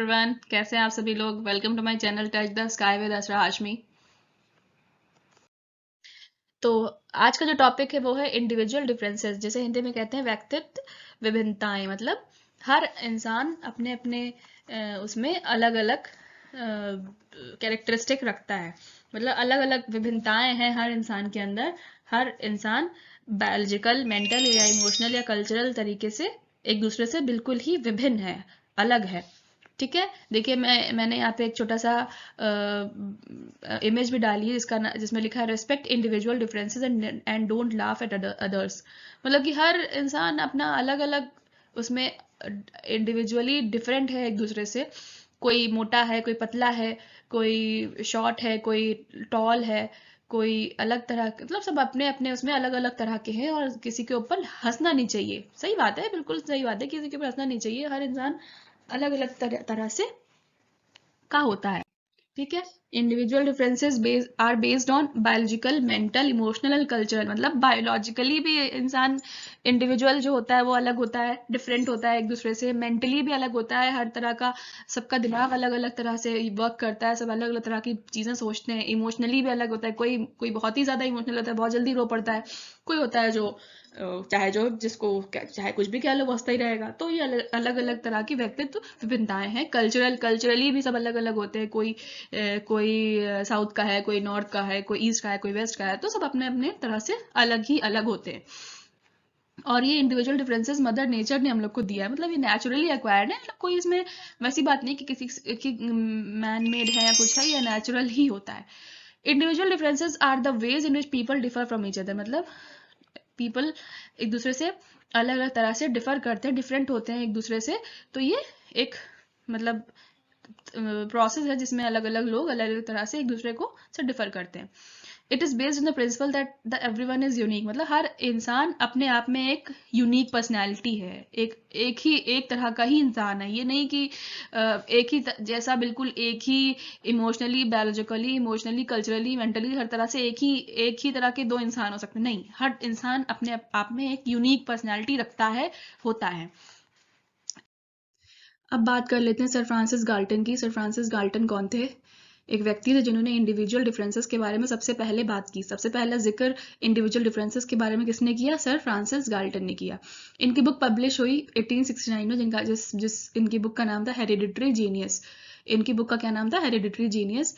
Everyone, कैसे हैं आप सभी लोग। Welcome to my channel touch the sky with Asra Hashmi. तो आज का जो टॉपिक है वो है इंडिविजुअल डिफरेंसेस, जिसे हिंदी में कहते हैं व्यक्तित्व विभिन्नताएं। मतलब हर इंसान अपने अपने उसमें अलग अलग कैरेक्टरिस्टिक रखता है। मतलब अलग अलग विभिन्नताएं हैं हर इंसान के अंदर। हर इंसान बायोलॉजिकल, मेंटल या इमोशनल या कल्चरल तरीके से एक दूसरे से बिल्कुल ही विभिन्न है, अलग है। ठीक है, देखिए मैंने यहाँ पे एक छोटा सा इमेज भी डाली है जिसमें लिखा है respect individual differences and don't laugh at others. मतलब कि हर इंसान अपना अलग अलग उसमें इंडिविजुअली डिफरेंट है एक दूसरे से। कोई मोटा है, कोई पतला है, कोई शॉर्ट है, कोई टॉल है, कोई अलग तरह मतलब सब अपने अपने उसमें अलग अलग तरह के हैं। और किसी के ऊपर हंसना नहीं चाहिए। सही बात है, बिल्कुल सही बात है, किसी के ऊपर हंसना नहीं चाहिए। हर इंसान अलग अलग तरह से का होता है। ठीक है, individual differences are based on biological, mental, emotional and cultural. मतलब बायोलॉजिकली भी इंसान इंडिविजुअल जो होता है वो अलग होता है, डिफरेंट होता है एक दूसरे से। मेंटली भी अलग होता है, हर तरह का सबका दिमाग अलग अलग तरह से वर्क करता है, सब अलग अलग तरह की चीजें सोचते हैं। इमोशनली भी अलग होता है, कोई कोई बहुत ही ज्यादा इमोशनल होता है, बहुत जल्दी रो पड़ता है। कोई होता है जो चाहे जो जिसको चाहे कुछ भी कह लो वो हंसता ही रहेगा। तो ये अलग अलग तरह की व्यक्तित्व विभिन्नताएं हैं। कल्चरली भी सब अलग अलग होते हैं। कोई साउथ का है, कोई नॉर्थ का है, कोई ईस्ट का है, कोई वेस्ट का है। तो सब अपने अपने तरह से अलग ही अलग होते हैं। और ये इंडिविजुअल डिफरेंसेस मदर नेचर ने हम लोग को दिया है। मतलब ये नेचुरली एक्वायर्ड है। मतलब कोई इसमें वैसी बात नहीं कि किसी की मैन मेड है या कुछ है, या नेचुरल ही होता है। Individual differences are the ways in which people differ from each other. मतलब पीपल एक दूसरे से अलग अलग तरह से डिफर करते हैं, डिफरेंट होते हैं एक दूसरे से। तो ये एक मतलब प्रोसेस है जिसमें अलग अलग लोग अलग अलग तरह से एक दूसरे को से डिफर करते हैं। It is based on the principal that the everyone is unique. मतलब हर इंसान अपने आप में एक यूनिक पर्सनैलिटी है। एक तरह का ही इंसान है। ये नहीं कि एक ही जैसा बिल्कुल एक ही emotionally, biologically, emotionally, culturally, mentally हर तरह से एक ही तरह के दो इंसान हो सकते। नहीं, हर इंसान अपने आप में एक यूनिक पर्सनैलिटी रखता है, होता है। अब बात कर लेते हैं सर फ्रांसिस गाल्टन की। सर फ्रांसिस गाल्टन कौन थे? एक व्यक्ति थे जिन्होंने इंडिविजुअल डिफरेंसेस के बारे में सबसे पहले बात की। सबसे पहला जिक्र इंडिविजुअल डिफरेंसेस के बारे में किसने किया? सर फ्रांसिस गाल्टन ने किया। इनकी बुक पब्लिश हुई 1869 में, जिनका जिस इनकी बुक का नाम था हेरिडिटरी जीनियस। इनकी बुक का क्या नाम था? Hereditary genius.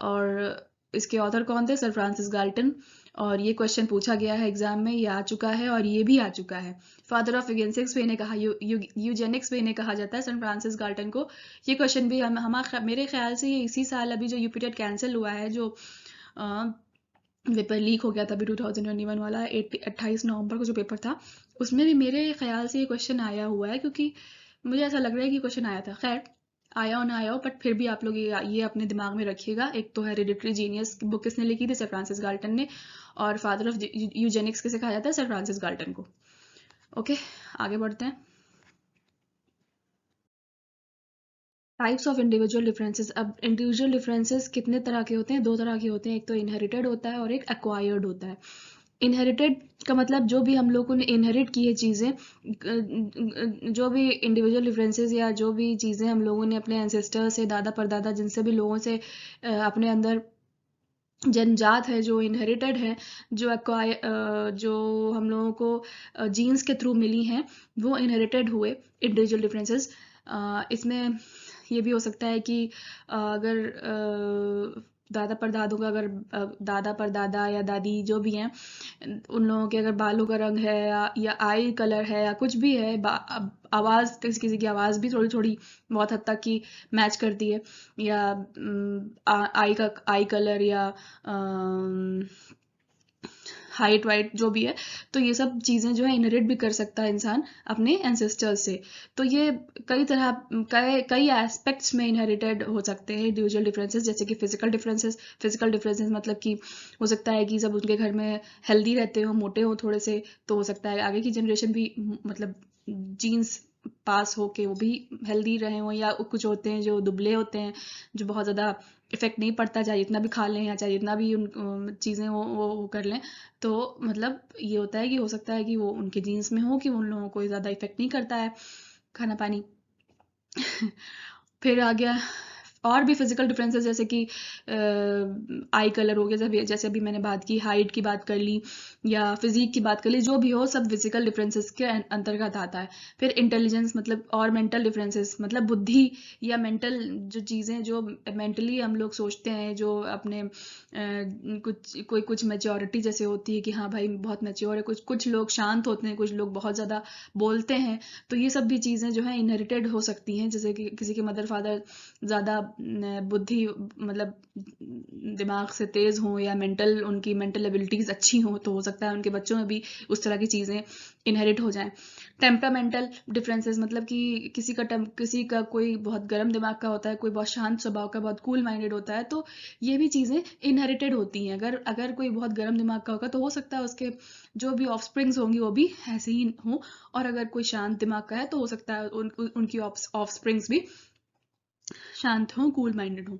और इसके ऑथर कौन थे? Sir Francis Galton. और ये क्वेश्चन पूछा गया है एग्जाम में, ये आ चुका है और ये भी आ चुका है। फादर ऑफ यूजेनिक्स भी इन्हें कहा यूजेनिक्स भी इन्हें कहा जाता है, सर फ्रांसिस गाल्टन को। ये क्वेश्चन भी मेरे ख्याल से ये इसी साल अभी जो यूपीटेट कैंसिल हुआ है, जो पेपर लीक हो गया था अभी 2021 वाला 28 नवंबर को जो पेपर था, उसमें भी मेरे ख्याल से ये क्वेश्चन आया हुआ है। क्योंकि मुझे ऐसा लग रहा है कि क्वेश्चन आया था। खैर, आया हो ना आया हो, बट फिर भी आप लोग ये अपने दिमाग में रखिएगा। एक तो हेरिडिटरी जीनियस की बुक किसने लिखी थी? सर फ्रांसिस गाल्टन ने। और फादर ऑफ यूजेनिक्स किसे कहा जाता है? सर फ्रांसिस गाल्टन को। ओके, आगे बढ़ते हैं। Types of individual differences. अब इंडिविजुअल डिफरेंसेस कितने तरह के होते हैं? दो तरह के होते हैं। एक तो इनहेरिटेड होता है और एक एक्वायर्ड होता है। इनहेरिटेड का मतलब जो भी हम लोगों ने इनहेरिट की है चीज़ें, जो भी इंडिविजुअल डिफरेंसेस या जो भी चीज़ें हम लोगों ने अपने एंसेस्टर से, दादा परदादा, जिनसे भी लोगों से अपने अंदर जन्मजात है, जो इनहेरिटेड है, जो हम लोगों को जीन्स के थ्रू मिली हैं, वो इनहेरिटेड हुए इंडिविजुअल डिफरेंसेस। इसमें ये भी हो सकता है कि अगर दादा परदादों का, अगर दादा परदादा या दादी जो भी हैं, उन लोगों के अगर बालों का रंग है या आई कलर है या कुछ भी है, आवाज़, किसी किसी की आवाज़ भी थोड़ी थोड़ी बहुत हद तक की मैच करती है, या आई कलर या हाइट वाइट जो भी है। तो ये सब चीज़ें जो है इनहेरिट भी कर सकता है इंसान अपने एंसेस्टर्स से। तो ये कई एस्पेक्ट्स में इनहेरिटेड हो सकते हैं इंडिविजुअल डिफरेंसेस। जैसे कि फिजिकल डिफरेंसेस मतलब कि हो सकता है कि सब उनके घर में हेल्दी रहते हो, मोटे हो थोड़े से, तो हो सकता है आगे की जनरेशन भी मतलब जीन्स पास हो के वो भी हेल्दी रहे हो। या कुछ होते हैं जो दुबले होते हैं, जो बहुत ज़्यादा इफेक्ट नहीं पड़ता, चाहे जितना भी खा लें या चाहे जितना भी उन चीज़ें वो कर लें। तो मतलब ये होता है कि हो सकता है कि वो उनके जीन्स में हो कि उन लोगों को ज़्यादा इफेक्ट नहीं करता है खाना पानी। फिर आ गया और भी फिजिकल डिफरेंसेस, जैसे कि आई कलर हो गया, जैसे अभी मैंने बात की, हाइट की बात कर ली या फिजिक की बात कर ली, जो भी हो सब फिजिकल डिफरेंसेस के अंतर्गत आता है। फिर इंटेलिजेंस मतलब और मेंटल डिफरेंसेस मतलब बुद्धि या मेंटल जो चीज़ें जो मेंटली हम लोग सोचते हैं, जो अपने कुछ मैच्योरिटी जैसे होती है कि हाँ भाई बहुत मैच्योर है, कुछ लोग शांत होते हैं, कुछ लोग बहुत ज़्यादा बोलते हैं। तो ये सब भी चीज़ें जो है इनहेरिटेड हो सकती हैं, जैसे कि किसी के मदर फादर ज़्यादा बुद्धि मतलब दिमाग से तेज़ हों या उनकी मेंटल एबिलिटीज़ अच्छी हों, तो हो सकता है उनके बच्चों में भी उस तरह की चीज़ें इनहेरिट हो जाएं। टेम्परामेंटल डिफरेंसेस मतलब कि किसी का कोई बहुत गर्म दिमाग का होता है, कोई बहुत शांत स्वभाव का, बहुत कूल माइंडेड होता है, तो ये भी चीज़ें इनहेरिटेड होती हैं। अगर अगर कोई बहुत गर्म दिमाग का होगा तो हो सकता है उसके जो भी ऑफस्प्रिंग्स होंगी वो भी ऐसे ही हों, और अगर कोई शांत दिमाग का है तो हो सकता है उनकी ऑफस्प्रिंग्स भी शांत हों, कूल माइंडेड हों।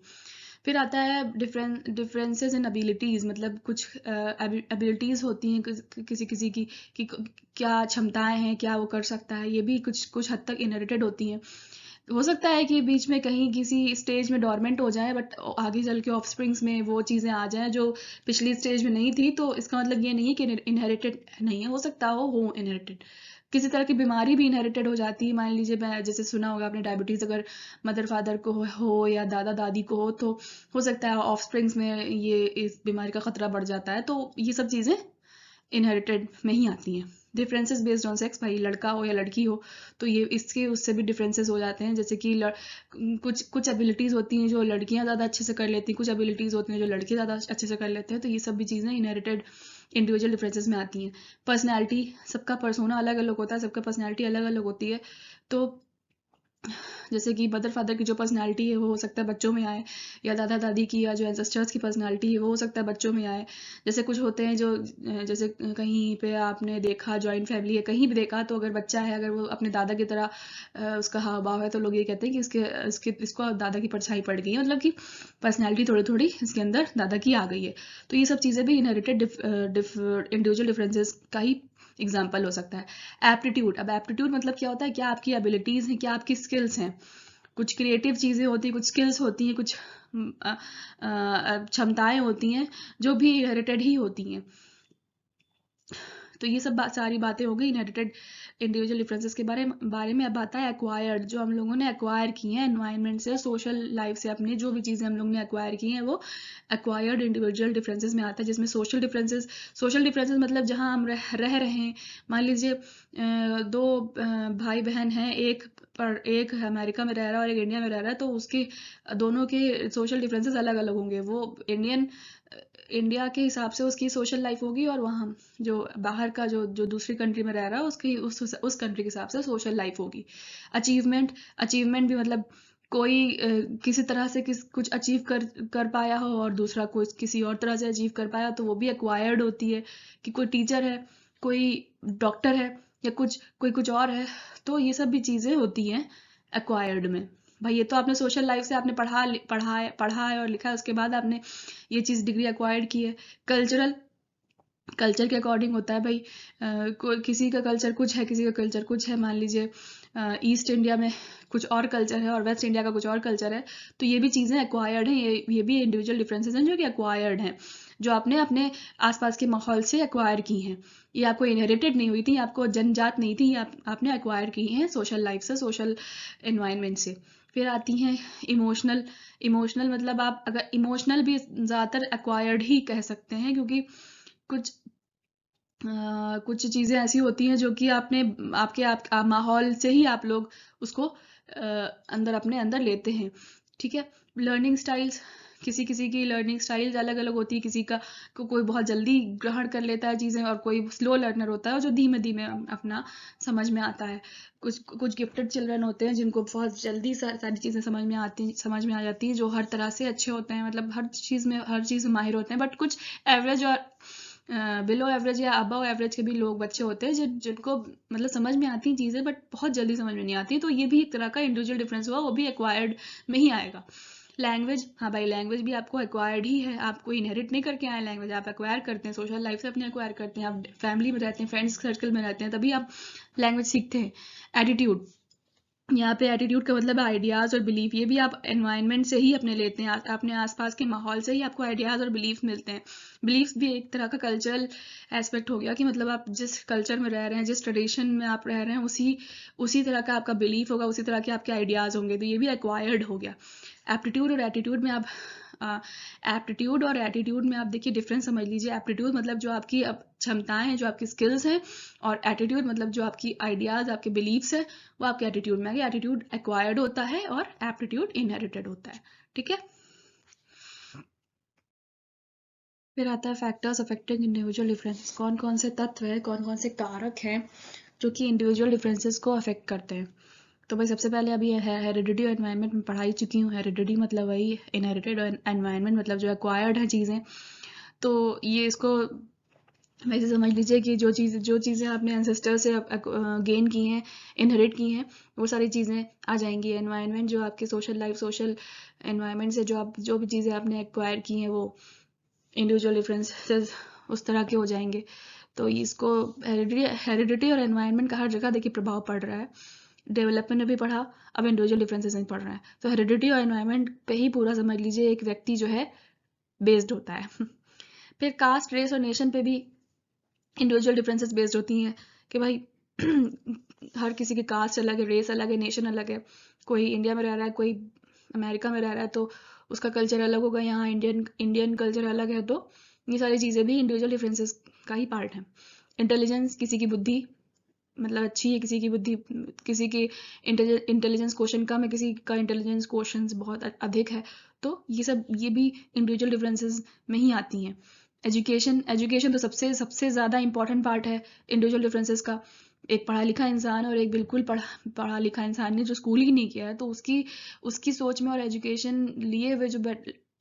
फिर आता है डिफरेंसेस इन एबिलिटीज़, मतलब कुछ एबिलिटीज़ होती हैं किसी किसी की कि क्या क्षमताएं हैं, क्या वो कर सकता है, ये भी कुछ कुछ हद तक इनहेरिटेड होती हैं। हो सकता है कि बीच में कहीं किसी स्टेज में डोरमेंट हो जाए, बट आगे चल के ऑफस्प्रिंग्स में वो चीज़ें आ जाएं जो पिछली स्टेज में नहीं थी, तो इसका मतलब ये नहीं है कि इनहेरिटेड नहीं है, हो सकता हो इनहेरिटेड। किसी तरह की बीमारी भी इनहेरिटेड हो जाती है, मान लीजिए मैं जैसे सुना होगा आपने डायबिटीज़ अगर मदर फादर को हो या दादा दादी को हो, तो हो सकता है ऑफस्प्रिंग्स में ये इस बीमारी का खतरा बढ़ जाता है। तो ये सब चीज़ें इनहेरिटेड में ही आती हैं। डिफरेंसेस बेस्ड ऑन सेक्स, भाई लड़का हो या लड़की हो, तो ये इसके उससे भी डिफरेंसेस हो जाते हैं, जैसे कि कुछ कुछ एबिलिटीज़ होती हैं जो लड़कियां ज़्यादा अच्छे से कर लेती हैं, कुछ एबिलिटीज़ होती हैं जो लड़के ज़्यादा अच्छे से कर लेते हैं, तो ये सब भी चीज़ें इनहेरिटेड इंडिविजुअल डिफरेंसेस में आती हैं। पर्सनैलिटी, सबका पर्सोना अलग अलग होता है, सबका पर्सनैलिटी अलग अलग होती है। तो जैसे कि मदर फादर की जो पर्सनैलिटी है वो हो सकता है बच्चों में आए, या दादा दादी की या जो एंसेस्टर्स की पर्सनैलिटी है वो हो सकता है बच्चों में आए। जैसे कुछ होते हैं जो जैसे कहीं पे आपने देखा जॉइंट फैमिली है, कहीं भी देखा, तो अगर बच्चा है अगर वो अपने दादा की तरह उसका हाव भाव है, तो लोग ये कहते हैं कि इसको दादा की परछाई पड़ गई है, मतलब कि पर्सनैलिटी थोड़ी थोड़ी इसके अंदर दादा की आ गई है। तो ये सब चीज़ें भी इनहेरिटेड इंडिविजुअल डिफरेंसेस का ही एग्जाम्पल हो सकता है। एप्टीट्यूड, अब एप्टीट्यूड मतलब क्या होता है, क्या आपकी एबिलिटीज़ हैं, क्या आपकी स्किल्स हैं। कुछ क्रिएटिव चीज़ें होती हैं, कुछ स्किल्स होती हैं, कुछ क्षमताएं होती हैं जो भी इनहेरिटेड ही होती हैं। तो ये सब सारी बातें हो गई इनहेरिटेड इंडिविजुअल डिफरेंसेस के बारे में। अब आता है एक्वायर्ड, जो हम लोगों ने एक्वायर की हैं एनवायरनमेंट से, सोशल लाइफ से, अपनी जो भी चीज़ें हम लोग ने एक्वायर की हैं वो एक्वायर्ड इंडिविजुअल डिफरेंसेस में आता है, जिसमें सोशल डिफरेंसेस मतलब जहाँ हम रह रहे हैं। मान लीजिए दो भाई बहन हैं, एक अमेरिका में रह रहा है और एक इंडिया में रह रहा है, तो उसके दोनों के सोशल डिफरेंसेस अलग अलग होंगे। वो इंडिया के हिसाब से उसकी सोशल लाइफ होगी, और वहाँ जो बाहर का जो दूसरी कंट्री में रह रहा है उसकी उस कंट्री के हिसाब से सोशल लाइफ होगी। अचीवमेंट भी मतलब कोई किसी तरह से कुछ अचीव कर पाया हो और दूसरा कोई किसी और तरह से अचीव कर पाया, तो वो भी एक्वायर्ड होती है। कि कोई टीचर है, कोई डॉक्टर है, या कोई कुछ और है, तो ये सब भी चीज़ें होती हैं एक्वायर्ड में। भाई ये तो आपने सोशल लाइफ से आपने पढ़ा है और लिखा है, उसके बाद आपने ये चीज़ डिग्री एक्वायर्ड की है। कल्चर के अकॉर्डिंग होता है भाई, किसी का कल्चर कुछ है, किसी का कल्चर कुछ है। मान लीजिए ईस्ट इंडिया में कुछ और कल्चर है और वेस्ट इंडिया का कुछ और कल्चर है, तो ये भी चीज़ें एक्वायर्ड हैं, ये भी इंडिविजुअल डिफरेंसेस हैं जो कि एक्वायर्ड हैं, जो आपने अपने आसपास के माहौल से एक्वायर की हैं। ये आपको इनहेरिटेड नहीं हुई थी, आपको जन्मजात नहीं थी, आपने एक्वायर की हैं सोशल लाइफ से, सोशल एनवायरनमेंट से। फिर आती हैं इमोशनल मतलब आप अगर इमोशनल भी ज़्यादातर एक्वायर्ड ही कह सकते हैं, क्योंकि कुछ कुछ चीज़ें ऐसी होती हैं जो कि आपने माहौल से ही आप लोग उसको अंदर अपने अंदर लेते हैं। ठीक है। लर्निंग स्टाइल्स, किसी किसी की लर्निंग स्टाइल्स अलग अलग होती है, किसी का कोई बहुत जल्दी ग्रहण कर लेता है चीज़ें, और कोई स्लो लर्नर होता है जो धीमे धीमे अपना समझ में आता है। कुछ गिफ्टेड चिल्ड्रन होते हैं जिनको बहुत जल्दी सारी चीज़ें समझ में आ जाती हैं, जो हर तरह से अच्छे होते हैं, मतलब हर चीज़ में माहिर होते हैं। बट कुछ एवरेज और बिलो एवरेज या अबव एवरेज के भी बच्चे होते हैं जिनको मतलब समझ में आती हैं चीज़ें, बट बहुत जल्दी समझ में नहीं आती। तो ये भी एक तरह का इंडिविजुअल डिफरेंस हुआ, वो भी एक्वायर्ड में ही आएगा। लैंग्वेज, हाँ भाई लैंग्वेज भी आपको एक्वायर्ड ही है, आप कोई इनहेरिट नहीं करके आए लैंग्वेज, आप एक्वायर करते हैं, सोशल लाइफ से अपने एक्वायर करते हैं, आप फैमिली में रहते हैं, फ्रेंड्स सर्कल में रहते हैं, तभी आप लैंग्वेज सीखते हैं। एटीट्यूड, यहाँ पे एटीट्यूड का मतलब आइडियाज़ और बिलीफ, ये भी आप एनवायरनमेंट से ही अपने लेते हैं, अपने आसपास के माहौल से ही आपको आइडियाज़ और बिलीफ मिलते हैं। बिलीफ्स भी एक तरह का कल्चरल एस्पेक्ट हो गया कि मतलब आप जिस कल्चर में रह रहे हैं, जिस ट्रेडिशन में आप रह रहे हैं, उसी तरह का आपका बिलीफ होगा, उसी तरह के आपके आइडियाज़ होंगे, तो ये भी एक्वायर्ड हो गया। एप्टीट्यूड और एटीट्यूड में आप एप्टीट्यूड और एटीट्यूड में आप देखिए डिफरेंस समझ लीजिए। एप्टीट्यूड मतलब जो आपकी क्षमताएं हैं, जो आपकी स्किल्स हैं, और एटीट्यूड मतलब जो आपकी आइडियाज़, आपके बिलीव्स हैं, वो आपके एटीट्यूड में आगे। एटीट्यूड एक्वायर्ड होता है और एप्टीट्यूड इनहेरिटेड होता है, ठीक है। फिर आता है फैक्टर्स अफेक्टिंग इंडिविजुअल डिफरेंस। कौन कौन से तत्व है, कौन कौन से कारक हैं जो कि इंडिविजुअल डिफरेंसेस को अफेक्ट करते हैं। तो भाई सबसे पहले अभी है हेरिडिटी और एनवायरनमेंट में पढ़ा ही चुकी हूँ। हेरिडिटी मतलब वही, इनहेरिटेड, और एनवायरनमेंट मतलब जो एक्वायर्ड है चीज़ें। तो ये इसको वैसे समझ लीजिए कि जो चीज़ें आपने एंसेस्टर से गेन की हैं, इनहेरिट की हैं, वो सारी चीज़ें आ जाएंगी। एनवायरनमेंट जो आपके सोशल लाइफ, सोशल एनवायरनमेंट से जो भी चीज़ें आपने एक्वायर की हैं, वो इंडिविजुअल डिफरेंसेस उस तरह के हो जाएंगे। तो इसको हेरिडिटी और एनवायरनमेंट का हर जगह देखिए प्रभाव पड़ रहा है। डेवलपमेंट में भी पढ़ा, अब इंडिविजुअल डिफरेंसेस में पढ़ रहा है। तो हेरिडिटी और एनवायरनमेंट पे ही पूरा समझ लीजिए एक व्यक्ति जो है बेस्ड होता है। फिर कास्ट, रेस और नेशन पे भी इंडिविजुअल डिफरेंसेस बेस्ड होती हैं कि भाई हर किसी की कास्ट अलग है, रेस अलग है, नेशन अलग है। कोई इंडिया में रह रहा है, कोई अमेरिका में रह रहा है, तो उसका कल्चर अलग होगा। यहाँ इंडियन कल्चर अलग है। तो ये सारी चीज़ें भी इंडिविजुअल डिफरेंसेस का ही पार्ट है। इंटेलिजेंस, किसी की बुद्धि मतलब अच्छी है, किसी की बुद्धि, किसी की इंटेलिजेंस क्वेश्चन कम है, किसी का इंटेलिजेंस क्वेश्चन बहुत अधिक है। तो ये भी इंडिविजुअल डिफरेंसेस में ही आती हैं। एजुकेशन तो सबसे ज़्यादा इंपॉर्टेंट पार्ट है इंडिविजुअल डिफरेंसेस का। एक पढ़ा लिखा इंसान और एक बिल्कुल पढ़ा लिखा इंसान ने जो स्कूल ही नहीं किया है, तो उसकी सोच में और एजुकेशन लिए हुए जो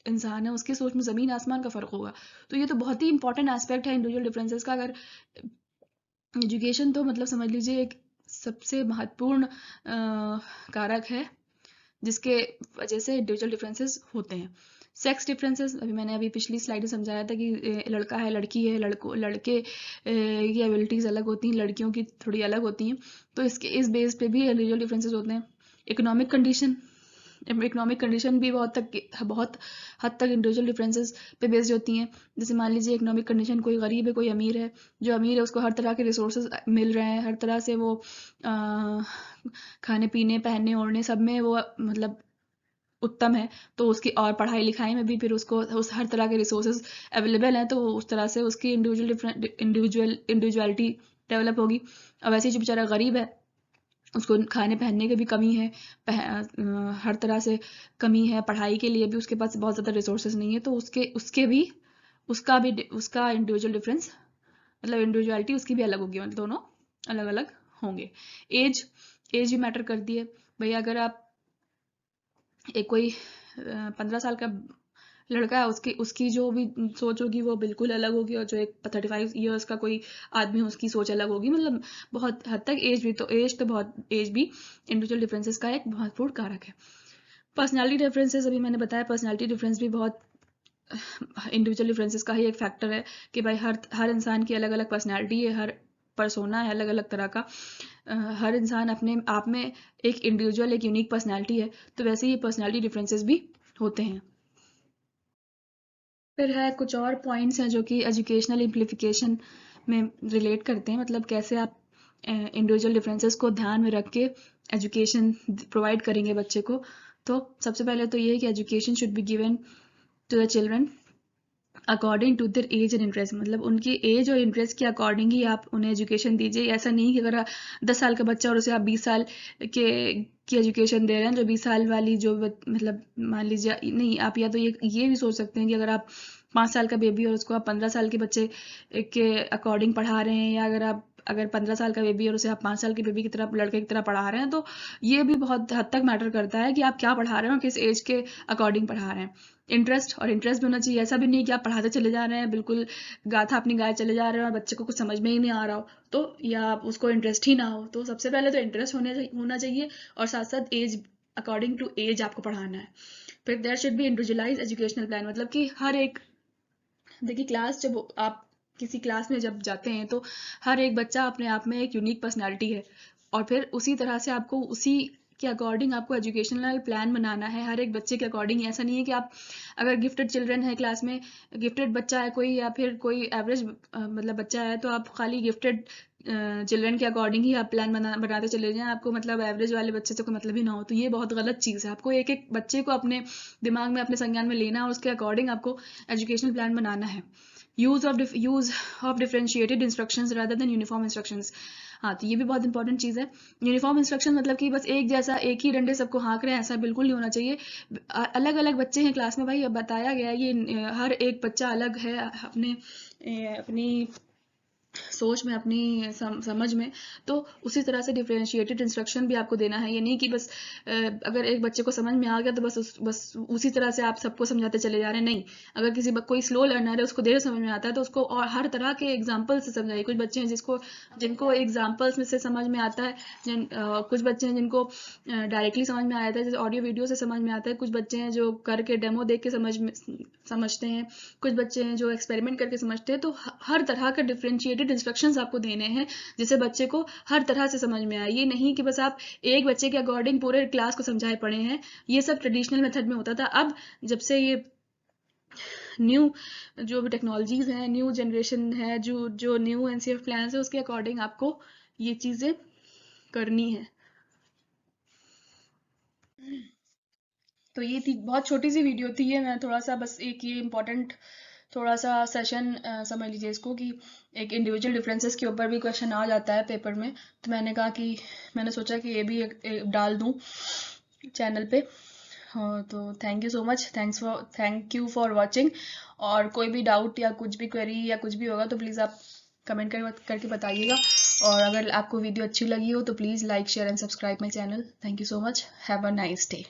इंसान है, उसकी सोच में ज़मीन आसमान का फ़र्क होगा। तो ये तो बहुत ही इंपॉर्टेंट एस्पेक्ट है इंडिविजुअल डिफरेंसेस का। अगर एजुकेशन तो मतलब समझ लीजिए एक सबसे महत्वपूर्ण कारक है जिसके वजह से इंडिविजुअल डिफरेंसेस होते हैं। सेक्स डिफरेंसेस मैंने अभी पिछली स्लाइड में समझाया था कि लड़का है, लड़की है, लड़के की एबिलिटीज़ अलग होती हैं, लड़कियों की थोड़ी अलग होती हैं। तो इस बेस पे भी इंडिविजुअल डिफरेंसेस होते हैं। इकोनॉमिक कंडीशन भी बहुत हद तक इंडिविजुअल डिफरेंसेस पे बेस्ड होती हैं। जैसे मान लीजिए इकोनॉमिक कंडीशन, कोई गरीब है, कोई अमीर है। जो अमीर है उसको हर तरह के रिसोर्सेज मिल रहे हैं, हर तरह से वो खाने पीने, पहनने ओढ़ने सब में वो मतलब उत्तम है। तो उसकी और पढ़ाई लिखाई में भी फिर उसको उस हर तरह के रिसोर्सेज अवेलेबल हैं, तो उस तरह से उसकी इंडिविजुअलिटी डेवलप होगी। और वैसे ही जो बेचारा गरीब है, उसको खाने पहनने की भी कमी है, हर तरह से कमी है, पढ़ाई के लिए भी उसके पास बहुत ज़्यादा रिसोर्सेज नहीं है। तो उसका इंडिविजुअल डिफरेंस मतलब इंडिविजुअलिटी उसकी भी अलग होगी, मतलब दोनों अलग अलग होंगे। एज भी मैटर करती है। भैया अगर आप एक कोई 15 साल का लड़का है, उसकी जो भी सोच होगी वो बिल्कुल अलग होगी, और जो एक 35 ईयर्स का कोई आदमी है उसकी सोच अलग होगी। मतलब बहुत हद तक एज भी इंडिविजुअल डिफरेंसेस का एक महत्वपूर्ण कारक है। पर्सनालिटी डिफरेंसेस अभी मैंने बताया, पर्सनालिटी डिफरेंस भी बहुत इंडिविजुअल डिफरेंसेस का ही एक फैक्टर है कि भाई हर इंसान की अलग अलग पर्सनालिटी है, हर पर्सोना है अलग अलग तरह का। हर इंसान अपने आप में एक इंडिविजुअल, एक यूनिक पर्सनालिटी है। तो वैसे ही पर्सनालिटी डिफरेंसेस भी होते हैं। फिर है कुछ और पॉइंट्स हैं जो कि एजुकेशनल इम्प्लीफिकेशन में रिलेट करते हैं। मतलब कैसे आप इंडिविजुअल डिफरेंसेस को ध्यान में रख के एजुकेशन प्रोवाइड करेंगे बच्चे को। तो सबसे पहले तो ये है कि education should be given to the children according to their age and interest. मतलब उनकी एज और इंटरेस्ट के अकॉर्डिंग ही आप उन्हें एजुकेशन दीजिए। ऐसा नहीं कि अगर 10 साल का बच्चा और उसे आप 20 साल के की एजुकेशन दे रहे हैं, जो 20 साल वाली जो मतलब मान लीजिए, नहीं आप या तो ये भी सोच सकते हैं कि अगर आप 5 साल का बेबी और उसको आप 15 साल के बच्चे के अकॉर्डिंग पढ़ा रहे हैं, या अगर 15 साल का बेबी और उसे आप 5 साल के बेबी की तरह, लड़के की तरह पढ़ा रहे हैं, तो ये भी बहुत हद तक मैटर करता है कि आप क्या पढ़ा रहे हैं और किस एज के अकॉर्डिंग पढ़ा रहे हैं। इंटरेस्ट भी होना चाहिए। ऐसा भी नहीं कि आप पढ़ाते चले जा रहे हैं, बिल्कुल गाथा अपनी गाय चले जा रहे हैं और बच्चे को कुछ समझ में ही नहीं आ रहा हो, तो या आप उसको इंटरेस्ट ही ना हो। तो सबसे पहले तो इंटरेस्ट होना चाहिए, और साथ साथ एज, अकॉर्डिंग टू एज आपको पढ़ाना है। फिर there should be individualize educational plan. मतलब कि हर एक, देखिए क्लास, जब आप किसी क्लास में जब जाते हैं तो हर एक बच्चा अपने आप में एक यूनिक पर्सनालिटी है, और फिर उसी तरह से आपको उसी के अकॉर्डिंग आपको एजुकेशनल प्लान बनाना है, हर एक बच्चे के अकॉर्डिंग। ऐसा नहीं है कि आप अगर गिफ्टेड चिल्ड्रन है क्लास में, गिफ्टेड बच्चा है कोई या फिर कोई एवरेज मतलब बच्चा है, तो आप खाली गिफ्टेड चिल्ड्रन के अकॉर्डिंग ही आप प्लान बनाते चले जाएं, आपको मतलब एवरेज वाले बच्चे से कोई मतलब ही ना हो। तो ये बहुत गलत चीज़ है। आपको एक एक बच्चे को अपने दिमाग में, अपने संज्ञान में लेना और उसके अकॉर्डिंग आपको एजुकेशनल प्लान बनाना है। Use of differentiated instructions rather than uniform instructions. हाँ, तो ये भी बहुत इंपॉर्टेंट चीज़ है। यूनिफॉर्म इंस्ट्रक्शन मतलब कि बस एक जैसा, एक ही डंडे सबको हाँक रहे हैं, ऐसा बिल्कुल नहीं होना चाहिए। अलग अलग बच्चे हैं क्लास में भाई, अब बताया गया है ये हर एक बच्चा अलग है अपनी सोच में, अपनी समझ में। तो उसी तरह से डिफरेंशिएटेड इंस्ट्रक्शन भी आपको देना है। ये नहीं कि बस अगर एक बच्चे को समझ में आ गया तो बस उसी तरह से आप सबको समझाते चले जा रहे हैं। नहीं, अगर कोई स्लो लर्नर है, उसको देर समझ में आता है, तो उसको और हर तरह के एग्जाम्पल से समझाइए। कुछ बच्चे हैं जिनको एग्जाम्पल्स में से समझ में आता है, कुछ बच्चे हैं जिनको डायरेक्टली समझ में आता है, जैसे ऑडियो वीडियो से समझ में आता है। कुछ बच्चे हैं जो करके डेमो देख के समझते हैं। कुछ बच्चे हैं जो एक्सपेरिमेंट करके समझते हैं। तो हर तरह का डिफरेंशिएटेड इंस्ट्रक्शंस आपको देने हैं जिससे बच्चे को हर तरह से समझ में आए। ये नहीं कि बस आप एक बच्चे के अकॉर्डिंग पूरे क्लास को समझाए पड़े हैं। ये सब ट्रेडिशनल मेथड में होता था। अब जब से ये न्यू जो भी टेक्नोलॉजीज हैं, न्यू जनरेशन है, जो न्यू एनसीएफ प्लान है, उसके अकॉर्डिंग आपको ये चीज़ें करनी है। तो ये थी बहुत छोटी सी वीडियो थी ये, मैं थोड़ा सा बस एक ये इम्पोर्टेंट थोड़ा सा सेशन समझ लीजिए इसको, कि एक इंडिविजुअल डिफरेंसेस के ऊपर भी क्वेश्चन आ जाता है पेपर में। तो मैंने कहा कि मैंने सोचा कि ये भी एक डाल दूं चैनल पे। हाँ, तो thank you so much, thank you for watching. और कोई भी डाउट या कुछ भी क्वेरी या कुछ भी होगा तो प्लीज़ आप कमेंट करके बताइएगा। और अगर आपको वीडियो अच्छी लगी हो तो please like, share and subscribe my channel. Thank you so much. Have a nice day.